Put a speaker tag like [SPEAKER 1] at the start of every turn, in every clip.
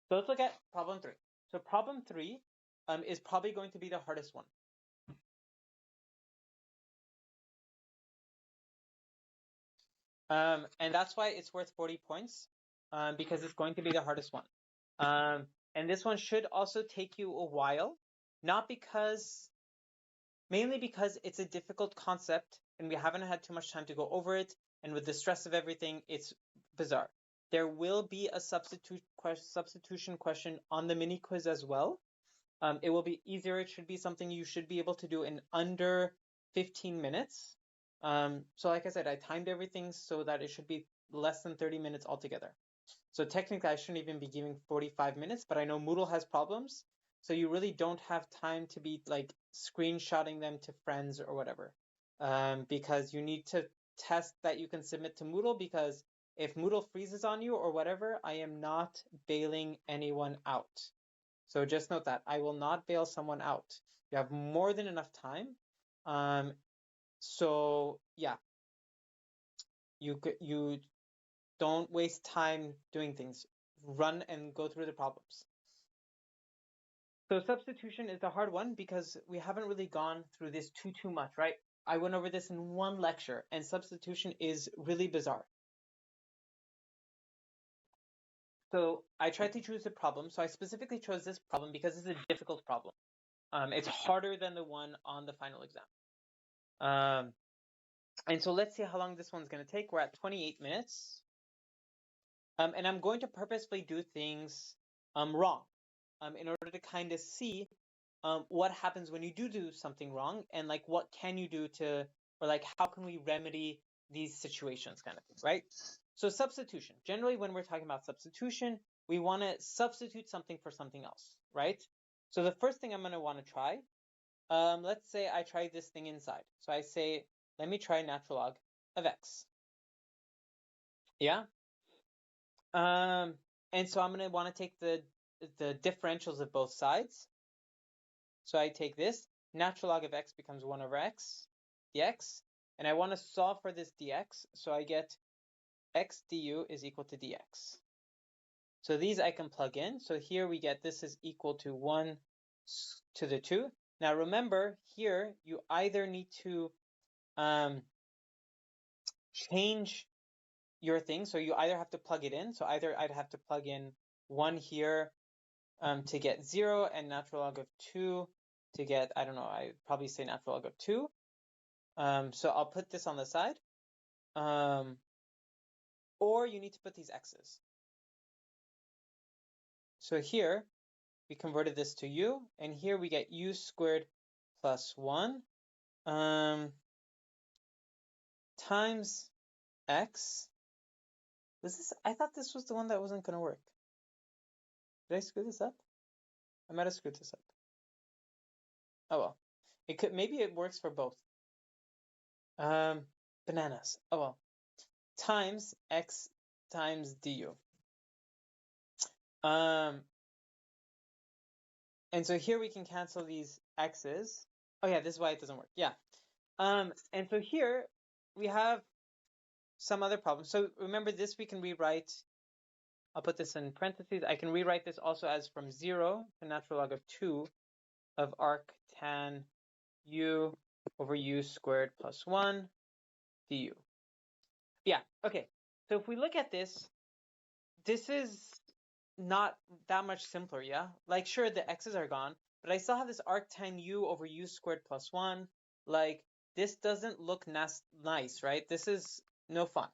[SPEAKER 1] So let's look at problem 3. So problem 3 is probably going to be the hardest one. And that's why it's worth 40 points, because it's going to be the hardest one. And this one should also take you a while, mainly because it's a difficult concept and we haven't had too much time to go over it. And with the stress of everything, it's bizarre. There will be a substitution question on the mini quiz as well. It will be easier. It should be something you should be able to do in under 15 minutes. So like I said, I timed everything so that it should be less than 30 minutes altogether. So technically I shouldn't even be giving 45 minutes, but I know Moodle has problems. So you really don't have time to be like screenshotting them to friends or whatever, because you need to test that you can submit to Moodle, because if Moodle freezes on you or whatever, I am not bailing anyone out. So just note that I will not bail someone out. You have more than enough time. So yeah, you don't waste time doing things. Run and go through the problems. So substitution is a hard one because we haven't really gone through this too much, right? I went over this in one lecture, and substitution is really bizarre. So I tried to choose a problem. So I specifically chose this problem because it's a difficult problem. It's harder than the one on the final exam. And so let's see how long this one's going to take. We're at 28 minutes. And I'm going to purposefully do things wrong in order to kind of see what happens when you do something wrong, and like what can you do to, or like how can we remedy these situations kind of thing, right? So substitution. Generally, when we're talking about substitution, we want to substitute something for something else, right? So the first thing I'm going to want to try, let's say I try this thing inside. So I say, let me try natural log of x. Yeah. And so I'm going to want to take the differentials of both sides. So I take this, natural log of x becomes 1 over x dx, and I want to solve for this dx, so I get x du is equal to dx. So these I can plug in. So here we get this is equal to 1 to the 2. Now remember, here you either need to change your thing, so you either have to plug it in. So either I'd have to plug in 1 here to get 0, and natural log of 2 to get, I don't know, I'd probably say natural log of 2. So I'll put this on the side. Or you need to put these x's. So here, we converted this to u, and here we get u squared plus 1 times x. I thought this was the one that wasn't going to work. Did I screw this up? I might have screwed this up. Oh well. Maybe it works for both. Bananas. Oh well. Times x times du. And so here we can cancel these x's. Oh yeah, this is why it doesn't work. Yeah. And so here we have some other problems. So remember this we can rewrite. I'll put this in parentheses. I can rewrite this also as from 0 to natural log of 2 of arc tan u over u squared plus 1 du. Yeah, okay. So if we look at this, this is not that much simpler, yeah? Like, sure, the x's are gone, but I still have this arc tan u over u squared plus 1. Like, this doesn't look nice, right? This is no fun.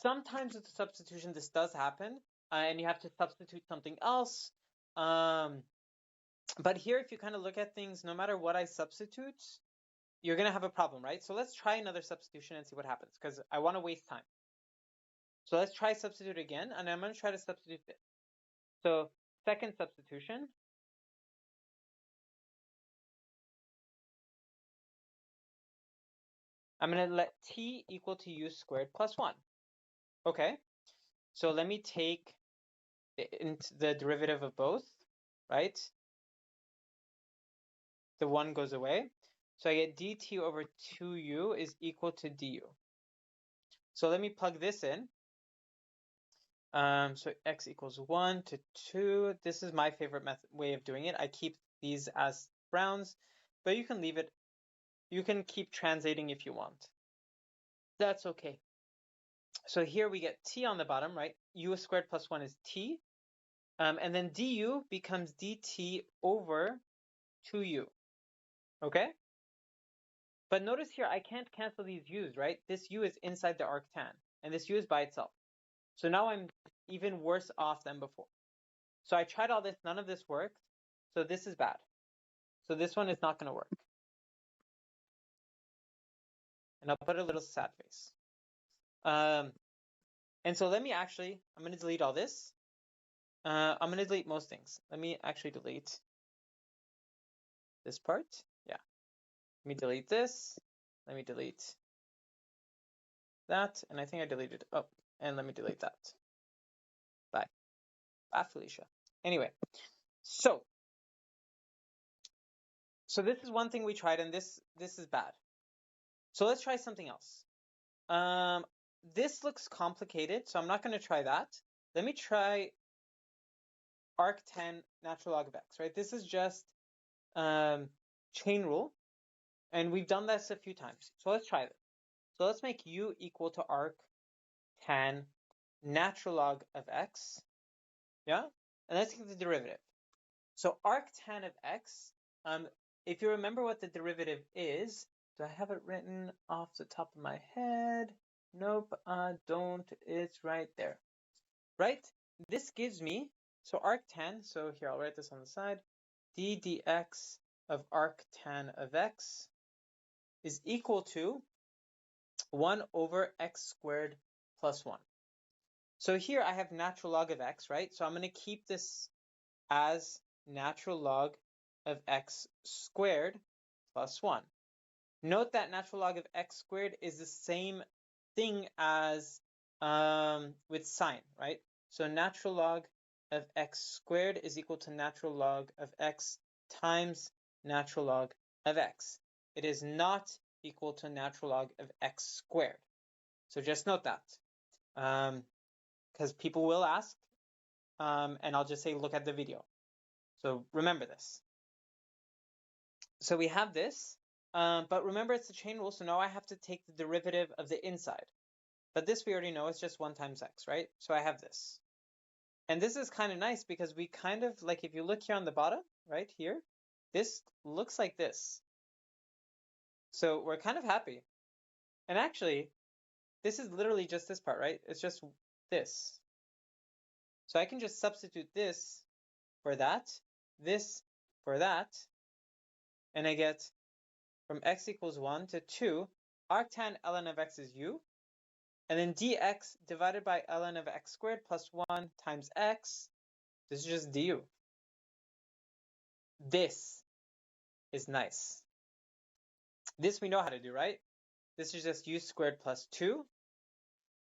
[SPEAKER 1] Sometimes with the substitution, this does happen, and you have to substitute something else. But here, if you kind of look at things, no matter what I substitute, you're going to have a problem, right? So let's try another substitution and see what happens, because I want to waste time. So let's try substitute again, and I'm going to try to substitute this. So second substitution. I'm going to let t equal to u squared plus 1. Okay, so let me take the derivative of both, right? The 1 goes away. So I get dt over 2u is equal to du. So let me plug this in. So x equals 1 to 2. This is my favorite way of doing it. I keep these as rounds, but you can leave it. You can keep translating if you want. That's okay. So here we get t on the bottom, right? U squared plus 1 is t. And then du becomes dt over 2u. Okay? But notice here, I can't cancel these u's, right? This u is inside the arctan, and this u is by itself. So now I'm even worse off than before. So I tried all this, none of this worked. So this is bad. So this one is not going to work. And I'll put a little sad face. And so let me actually, I'm going to delete all this. I'm going to delete most things. Let me actually delete this part. Yeah. Let me delete this. Let me delete that. And I think I deleted, oh, and let me delete that. Bye. Bye, Felicia. Anyway, so this is one thing we tried, and this is bad. So let's try something else. This looks complicated, so I'm not going to try that. Let me try arctan natural log of x, right? This is just chain rule, and we've done this a few times. So let's try this. So let's make u equal to arctan natural log of x, yeah? And let's take the derivative. So arctan of x, if you remember what the derivative is, do I have it written off the top of my head? Nope, I don't. It's right there, right? This gives me, so arctan, so here, I'll write this on the side, d dx of arctan of x is equal to 1 over x squared plus 1. So here I have natural log of x, right? So I'm going to keep this as natural log of x squared plus 1. Note that natural log of x squared is the same thing as with sine, right? So natural log of x squared is equal to natural log of x times natural log of x. It is not equal to natural log of x squared. So just note that. Because people will ask, and I'll just say, look at the video. So remember this. So we have this, but remember it's the chain rule, so now I have to take the derivative of the inside. But this we already know is just 1 times x, right? So I have this. And this is kind of nice because we kind of, like if you look here on the bottom, right here, this looks like this. So we're kind of happy. And actually, this is literally just this part, right? It's just this. So I can just substitute this for that, this for that, and I get from x equals 1 to 2, arctan ln of x is u, and then dx divided by ln of x squared plus 1 times x, this is just du. This is nice. This we know how to do, right? This is just u squared plus 2.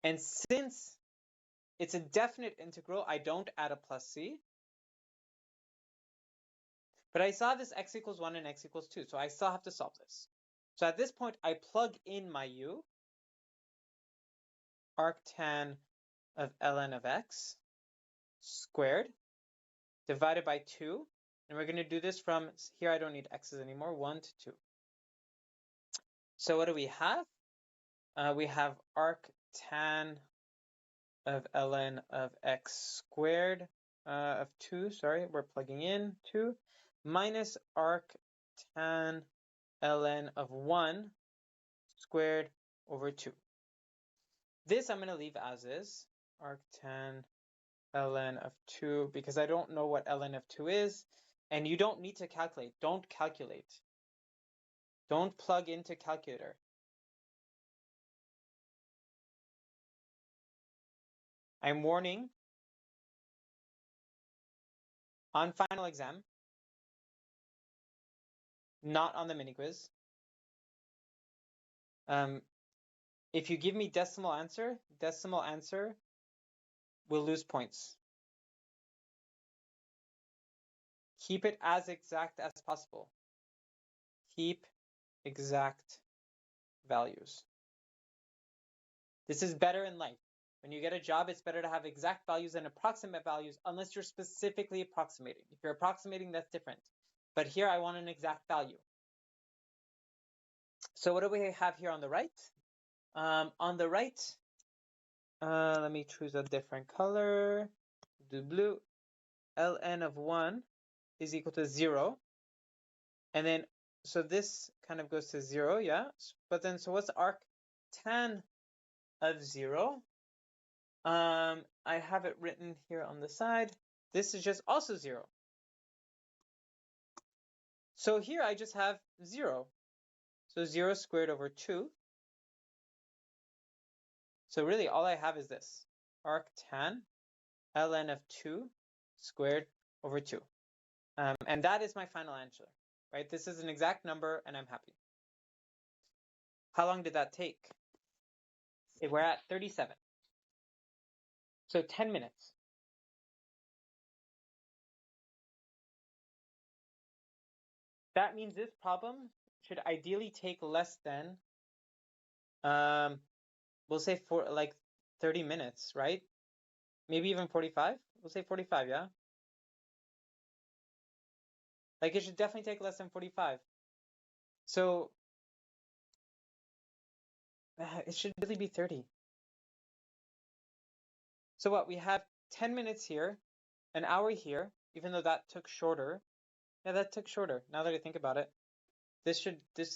[SPEAKER 1] And since it's a definite integral, I don't add a plus c. But I saw this x equals 1 and x equals 2, so I still have to solve this. So at this point, I plug in my u, arctan of ln of x squared divided by 2. And we're going to do this from here. I don't need x's anymore, 1 to 2. So what do we have? We have arctan of ln of x squared of 2. Sorry, we're plugging in 2 minus arctan ln of 1 squared over 2. This I'm going to leave as is, arctan ln of 2, because I don't know what ln of 2 is, and you don't need to calculate. Don't calculate. Don't plug into calculator. I'm warning, on final exam, not on the mini quiz. If you give me decimal answer will lose points. Keep it as exact as possible. Keep exact values. This is better in life. When you get a job, it's better to have exact values than approximate values unless you're specifically approximating. If you're approximating, that's different. But here I want an exact value. So what do we have here on the right? On the right, let me choose a different color. Do blue. Ln of 1 is equal to 0. And then, so this kind of goes to 0, yeah? But then, so what's arc tan of 0? I have it written here on the side. This is just also 0. So here I just have 0. So 0 squared over 2. So really all I have is this. Arc tan ln of 2 squared over 2. And that is my final answer, right? This is an exact number and I'm happy. How long did that take? We're at 37. So 10 minutes. That means this problem should ideally take less than, we'll say for like 30 minutes, right? Maybe even 45. We'll say 45, yeah? Like it should definitely take less than 45. So it should really be 30. So what, we have 10 minutes here, an hour here, even though that took shorter. Yeah, that took shorter, now that I think about it. This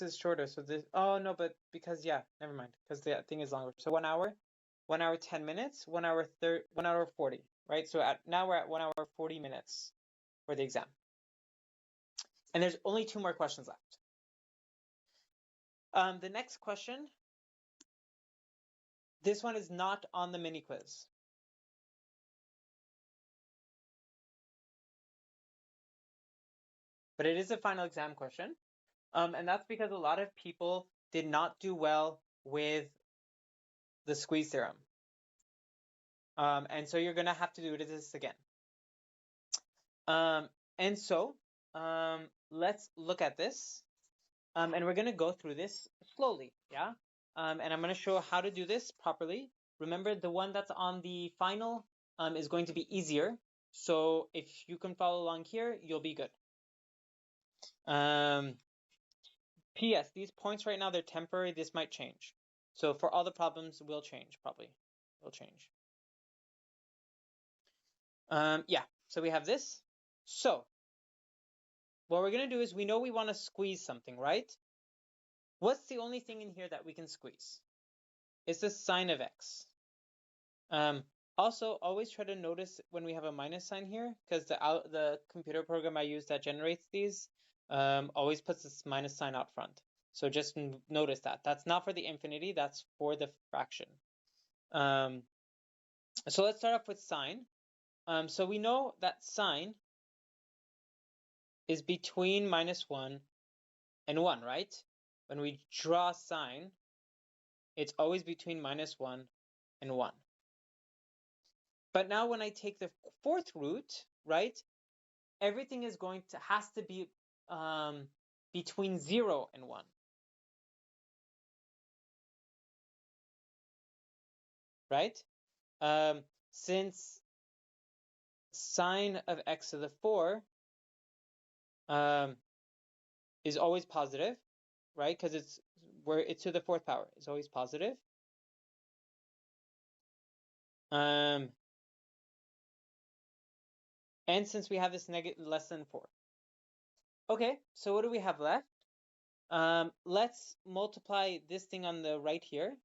[SPEAKER 1] is shorter, so this, oh no, but because, yeah, never mind, because the thing is longer. So 1 hour, 10 minutes, 1 hour 40, right? So now we're at 1 hour 40 minutes for the exam. And there's only 2 more questions left. The next question, this one is not on the mini quiz. But it is a final exam question. And that's because a lot of people did not do well with the squeeze theorem. And so you're going to have to do this again. And so let's look at this. And we're going to go through this slowly, yeah? And I'm going to show how to do this properly. Remember, the one that's on the final is going to be easier. So if you can follow along here, you'll be good. P.S. These points right now, they're temporary. This might change. So for all the problems, will change, probably. Will change. Yeah, so we have this. So what we're going to do is we know we want to squeeze something, right? What's the only thing in here that we can squeeze? It's the sine of x. Also, always try to notice when we have a minus sign here, because the computer program I use that generates these always puts this minus sign out front. So just notice that. That's not for the infinity, that's for the fraction. So let's start off with sine. So we know that sine is between -1 and 1, right? When we draw sine, it's always between -1 and 1. But now when I take the 4th root, right, everything is has to be between 0 and 1. Right? Since sine of x to the 4 is always positive, right? Because it's to the 4th power. It's always positive. And since we have this less than 4. Okay, so what do we have left? Let's multiply this thing on the right here.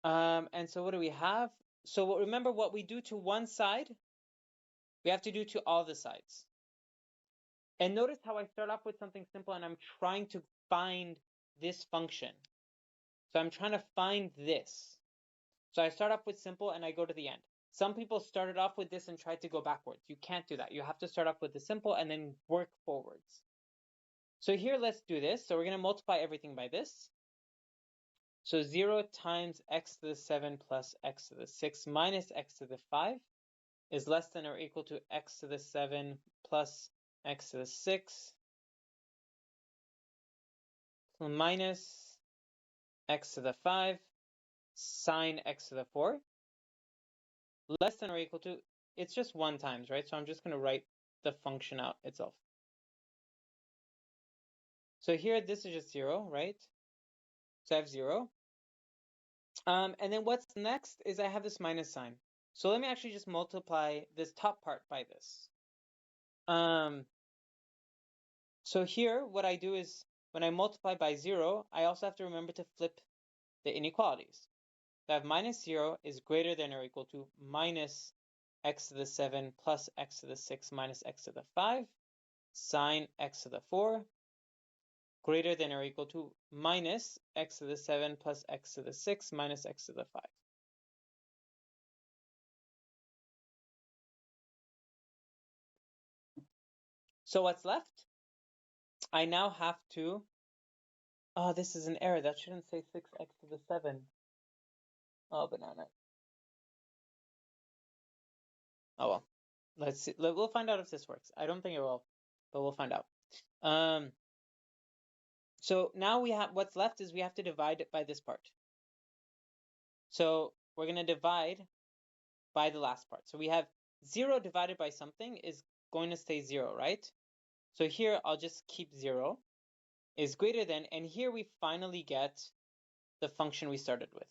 [SPEAKER 1] And so what do we have? So remember, what we do to one side, we have to do to all the sides. And notice how I start off with something simple and I'm trying to find this function. So I'm trying to find this. So I start off with simple and I go to the end. Some people started off with this and tried to go backwards. You can't do that. You have to start off with the simple and then work forwards. So here, let's do this. So we're going to multiply everything by this. So 0 times x to the 7 plus x to the 6 minus x to the 5 is less than or equal to x to the 7 plus x to the 6 minus x to the 5. sine x to the 4 less than or equal to, it's just 1 times, right? So I'm just going to write the function out itself. So here, this is just 0, right? So I have 0. And then what's next is I have this minus sign. So let me actually just multiply this top part by this. So here, what I do is when I multiply by 0, I also have to remember to flip the inequalities. So I have minus 0 is greater than or equal to minus x to the 7 plus x to the 6 minus x to the 5 sine x to the 4 greater than or equal to minus x to the 7 plus x to the 6 minus x to the 5. So what's left? I now have to, oh, this is an error. That shouldn't say 6x to the 7. Oh, banana. Oh, well. Let's see. We'll find out if this works. I don't think it will, but we'll find out. So now we have, what's left is we have to divide it by this part. So we're going to divide by the last part. So we have 0 divided by something is going to stay 0, right? So here I'll just keep 0 is greater than, and here we finally get the function we started with.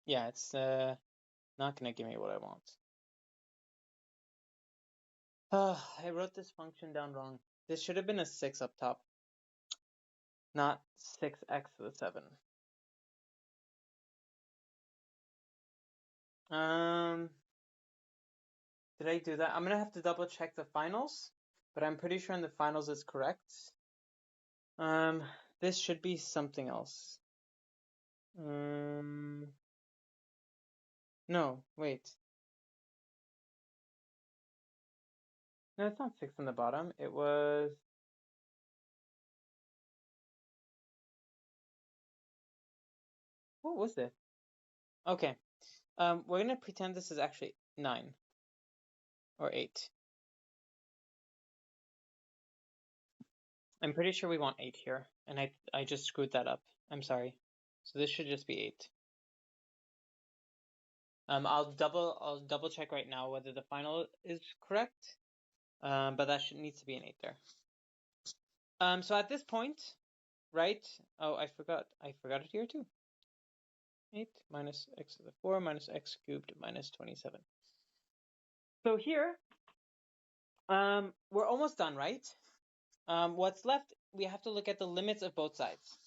[SPEAKER 1] Yeah, it's not going to give me what I want. I wrote this function down wrong. This should have been a 6 up top, not 6x to the 7. Did I do that? I'm gonna have to double check the finals, but I'm pretty sure in the finals it's correct. This should be something else. No, wait. No, it's not 6 on the bottom. It was. What was it? Okay. We're gonna pretend this is actually 9 or 8. I'm pretty sure we want 8 here, and I just screwed that up. I'm sorry. So this should just be 8. I'll double check right now whether the final is correct. But that needs to be an 8 there. So at this point, right? Oh, I forgot it here too. 8 minus x to the 4 minus x cubed minus 27. So here, we're almost done, right? What's left, we have to look at the limits of both sides.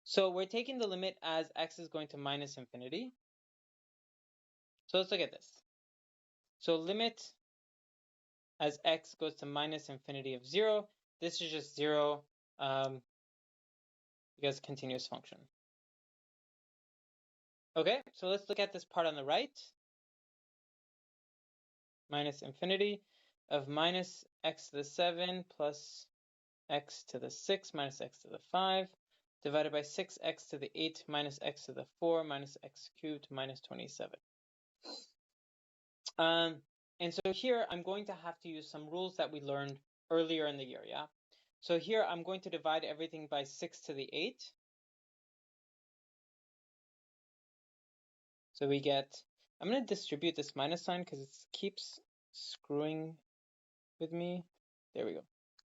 [SPEAKER 1] So we're taking the limit as x is going to minus infinity. So let's look at this. So limit as x goes to minus infinity of 0. This is just 0 because continuous function. Okay, so let's look at this part on the right. Minus infinity of minus x to the 7 plus x to the 6 minus x to the 5 divided by 6x to the 8 minus x to the 4 minus x cubed minus 27. And so here I'm going to have to use some rules that we learned earlier in the year, yeah? So here I'm going to divide everything by 6 to the 8. So we get, I'm going to distribute this minus sign because it keeps screwing with me. There we go.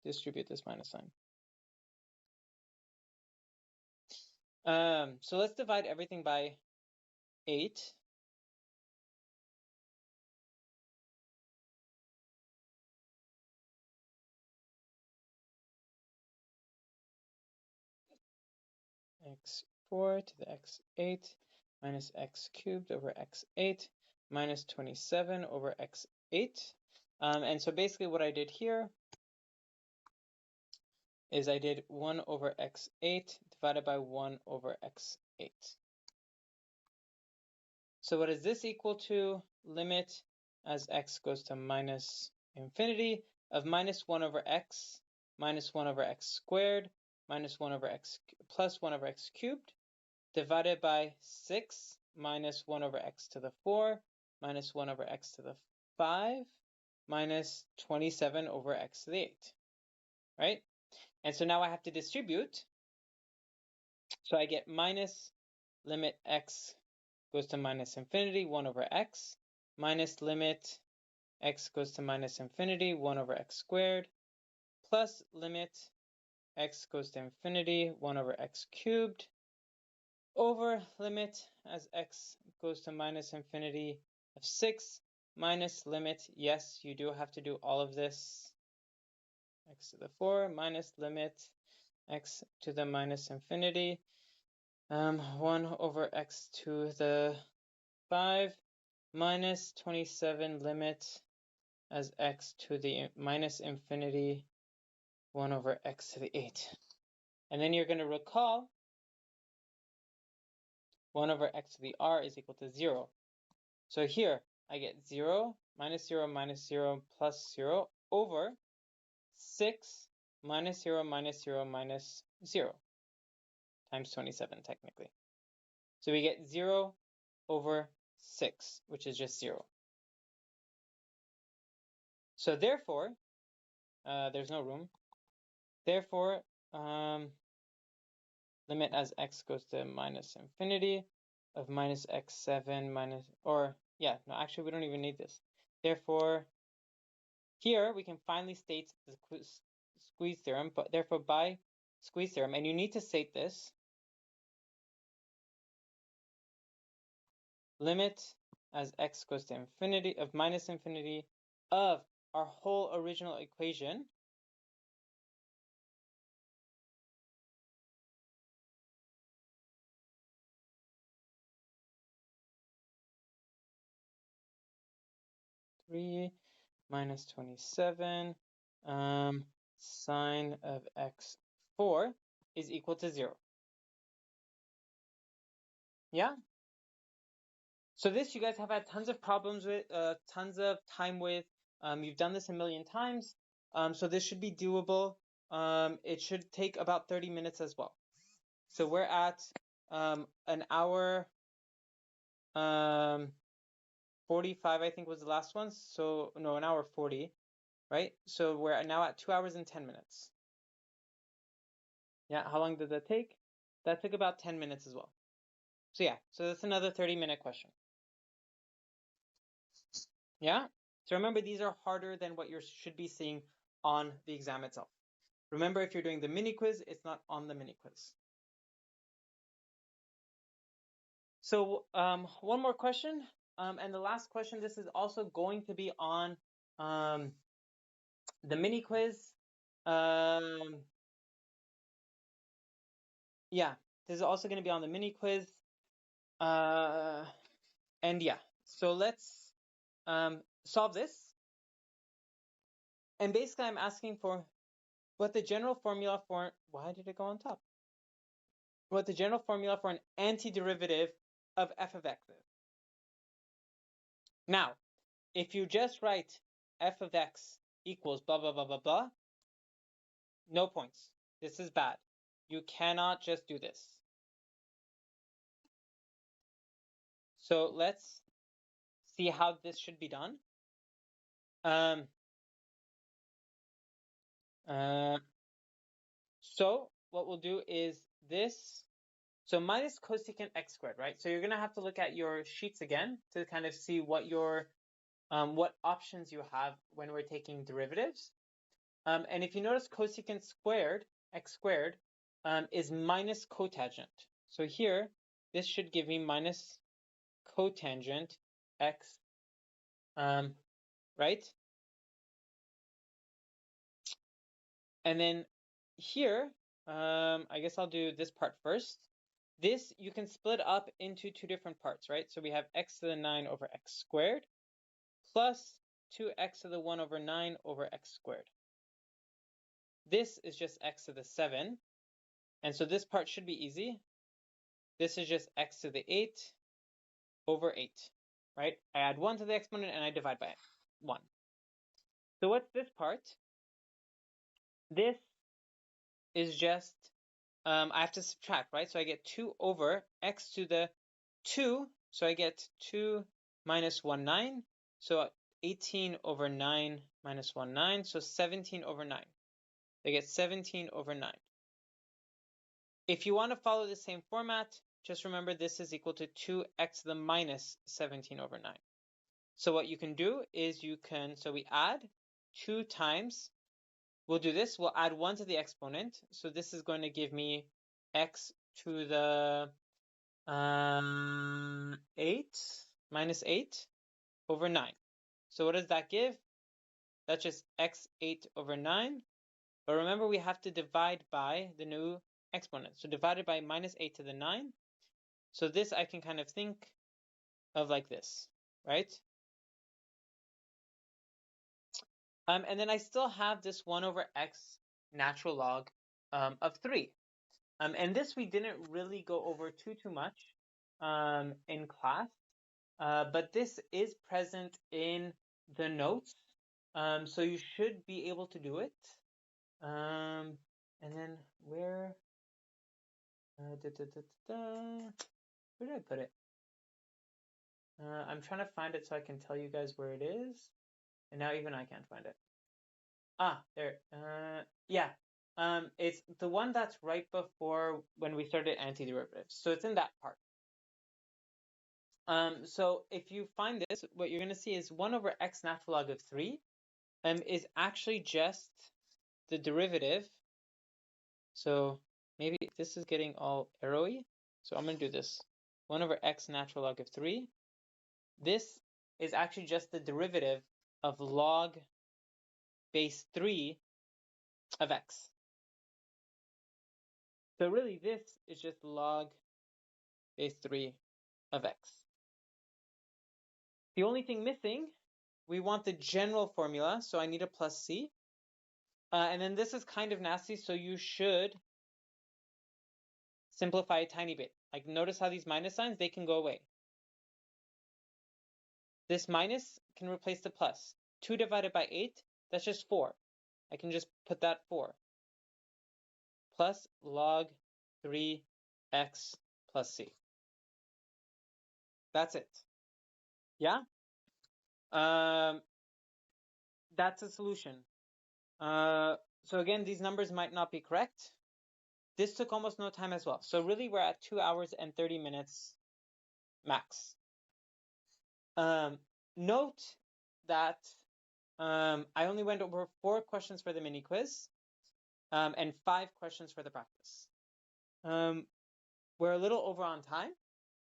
[SPEAKER 1] Distribute this minus sign. So let's divide everything by 8. x4 to the x8 minus x cubed over x8 minus 27 over x8. And so basically what I did here is I did 1 over x8 divided by 1 over x8. So what is this equal to? Limit as x goes to minus infinity of minus 1 over x minus 1 over x squared minus 1 over x plus 1 over x cubed divided by 6 minus 1 over x to the 4 minus 1 over x to the 5 minus 27 over x to the 8, right? And so now I have to distribute. So I get minus limit x goes to minus infinity, 1 over x, minus limit x goes to minus infinity, 1 over x squared, plus limit x goes to infinity, 1 over x cubed, over limit as x goes to minus infinity of 6, minus limit, yes, you do have to do all of this, x to the 4, minus limit x to the minus infinity, 1 over x to the 5, minus 27 limit as x to the minus infinity, 1 over x to the 8. And then you're going to recall 1 over x to the r is equal to 0. So here I get 0, minus 0, minus 0, plus 0 over 6 minus 0, minus 0, minus 0 times 27 technically. So we get 0 over 6, which is just 0. So therefore, there's no room. Therefore, limit as x goes to minus infinity of minus x7 minus, or yeah, no, actually we don't even need this. Therefore, here we can finally state the squeeze theorem, but therefore by squeeze theorem, and you need to state this, limit as x goes to infinity of minus infinity of our whole original equation minus 27 sine of x4 is equal to 0. Yeah? So this you guys have had tons of problems with, tons of time with. You've done this a million times. So this should be doable. It should take about 30 minutes as well. So we're at an hour 45, I think was the last one. So no, an hour 40, right? So we're now at 2 hours and 10 minutes. Yeah, how long did that take? That took about 10 minutes as well. So yeah, so that's another 30-minute question. Yeah? So remember, these are harder than what you should be seeing on the exam itself. Remember, if you're doing the mini quiz, it's not on the mini quiz. So one more question, and the last question, this is also going to be on the mini quiz. Yeah, this is also going to be on the mini quiz. And yeah, so let's solve this. And basically, I'm asking for what the general formula for, why did it go on top? What the general formula for an antiderivative of f of x is. Now, if you just write f of x equals blah, blah, blah, blah, blah, no points. This is bad. You cannot just do this. So let's see how this should be done. So what we'll do is this. So minus cosecant x squared, right? So you're going to have to look at your sheets again to kind of see what your what options you have when we're taking derivatives. And if you notice, cosecant squared, x squared, is minus cotangent. So here, this should give me minus cotangent x, right? And then here, I guess I'll do this part first. This you can split up into two different parts, right? So we have x to the 9 over x squared plus 2x to the 1 over 9 over x squared. This is just x to the 7. And so this part should be easy. This is just x to the 8 over 8, right? I add 1 to the exponent and I divide by 1. So what's this part? This is just, I have to subtract, right? So I get 2 over x to the 2. So I get 2 minus 1, 9. So 18 over 9 minus 1, 9. So 17 over 9. They get 17 over 9. If you want to follow the same format, just remember this is equal to 2x to the minus 17 over 9. So what you can do is so we add 2 times, we'll do this, we'll add 1 to the exponent. So this is going to give me x to the 8 minus 8 over 9. So what does that give? That's just x8 over 9. But remember, we have to divide by the new exponent. So divided by minus 8 to the 9. So this I can kind of think of like this, right? And then I still have this 1 over x natural log of 3. And this we didn't really go over too much in class. But this is present in the notes. So you should be able to do it. And then where did I put it? I'm trying to find it so I can tell you guys where it is. And now even I can't find it. Ah, there. Yeah. It's the one that's right before when we started antiderivatives. So it's in that part. So if you find this, what you're going to see is 1 over x natural log of 3 is actually just the derivative. So maybe this is getting all arrowy. So I'm going to do this. 1 over x natural log of 3. This is actually just the derivative of log base 3 of x. So really this is just log base 3 of x. The only thing missing, we want the general formula, so I need a plus c. And then this is kind of nasty, so you should simplify a tiny bit. Like notice how these minus signs, they can go away. This minus can replace the plus. 2 divided by 8, that's just 4. I can just put that 4. Plus log 3x plus c. That's it. Yeah? That's a solution. So again, these numbers might not be correct. This took almost no time as well. So really we're at 2 hours and 30 minutes max. Note that I only went over 4 questions for the mini quiz and 5 questions for the practice. We're a little over on time,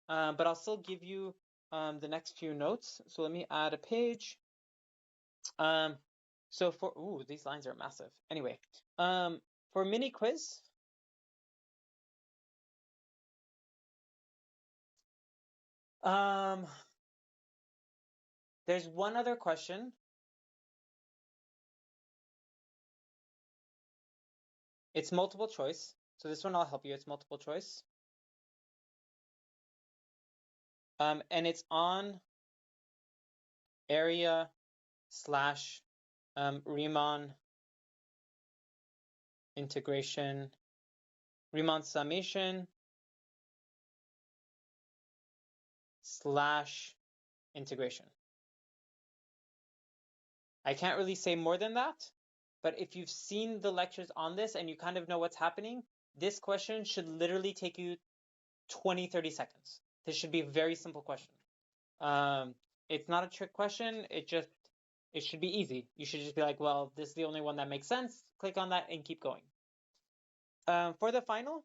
[SPEAKER 1] but I'll still give you the next few notes. So let me add a page. So for, these lines are massive. Anyway, for mini quiz, there's one other question. It's multiple choice. So this one I'll help you. It's multiple choice. And it's on area / Riemann integration, Riemann summation / integration. I can't really say more than that, but if you've seen the lectures on this and you kind of know what's happening, this question should literally take you 20-30 seconds. This should be a very simple question. It's not a trick question. It should be easy. You should just be like, well, this is the only one that makes sense. Click on that and keep going. For the final,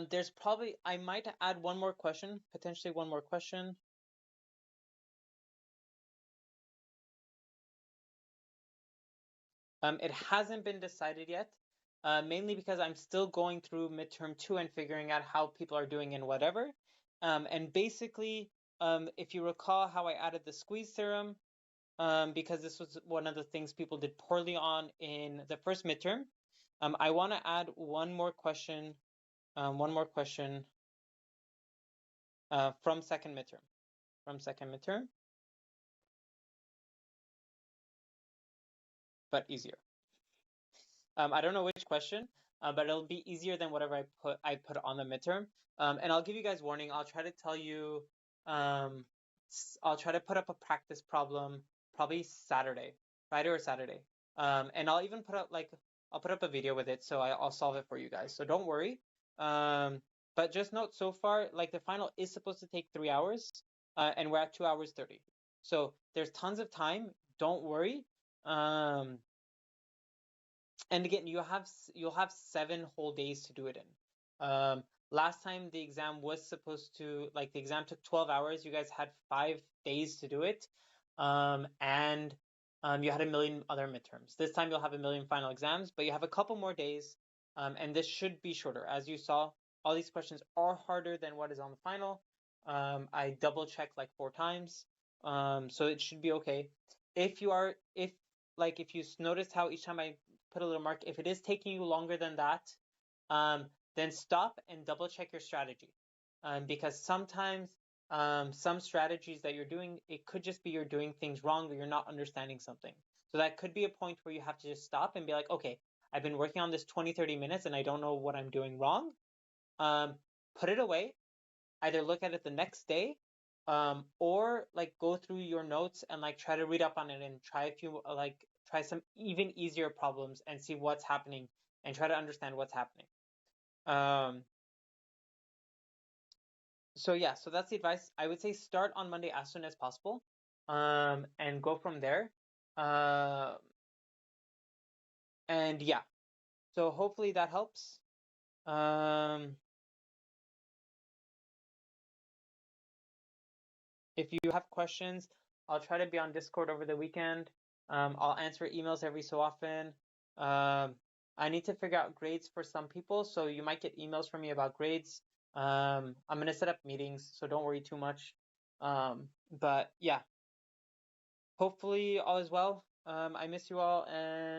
[SPEAKER 1] there's probably, I might add one more question, potentially one more question. It hasn't been decided yet, mainly because I'm still going through midterm 2 and figuring out how people are doing in whatever. And basically, if you recall how I added the squeeze theorem, because this was one of the things people did poorly on in the first midterm, I want to add one more question from second midterm. But easier. I don't know which question, but it'll be easier than whatever I put on the midterm. And I'll give you guys warning. I'll try to tell you I'll try to put up a practice problem probably Friday or Saturday. And I'll even put up I'll put up a video with it, so I'll solve it for you guys. So don't worry. But just note so far, like the final is supposed to take 3 hours, and we're at 2 hours 30. So there's tons of time. Don't worry. And again, you'll have 7 whole days to do it in. Last time the exam was supposed to, like the exam took 12 hours. You guys had 5 days to do it. And you had a million other midterms. This time you'll have a million final exams, but you have a couple more days. And this should be shorter. As you saw, all these questions are harder than what is on the final. I double checked like 4 times. So it should be okay. If you noticed how each time I put a little mark, if it is taking you longer than that, then stop and double check your strategy. Because sometimes some strategies that you're doing, it could just be you're doing things wrong or you're not understanding something. So that could be a point where you have to just stop and be like, okay, I've been working on this 20-30 minutes and I don't know what I'm doing wrong. Put it away, either look at it the next day, or like go through your notes and like try to read up on it and try some even easier problems and see what's happening and try to understand what's happening. So yeah, so that's the advice. I would say start on Monday as soon as possible, and go from there. And yeah, so hopefully that helps. If you have questions, I'll try to be on Discord over the weekend. I'll answer emails every so often. I need to figure out grades for some people, so you might get emails from me about grades. I'm gonna set up meetings, so don't worry too much. But yeah, hopefully all is well. I miss you all, and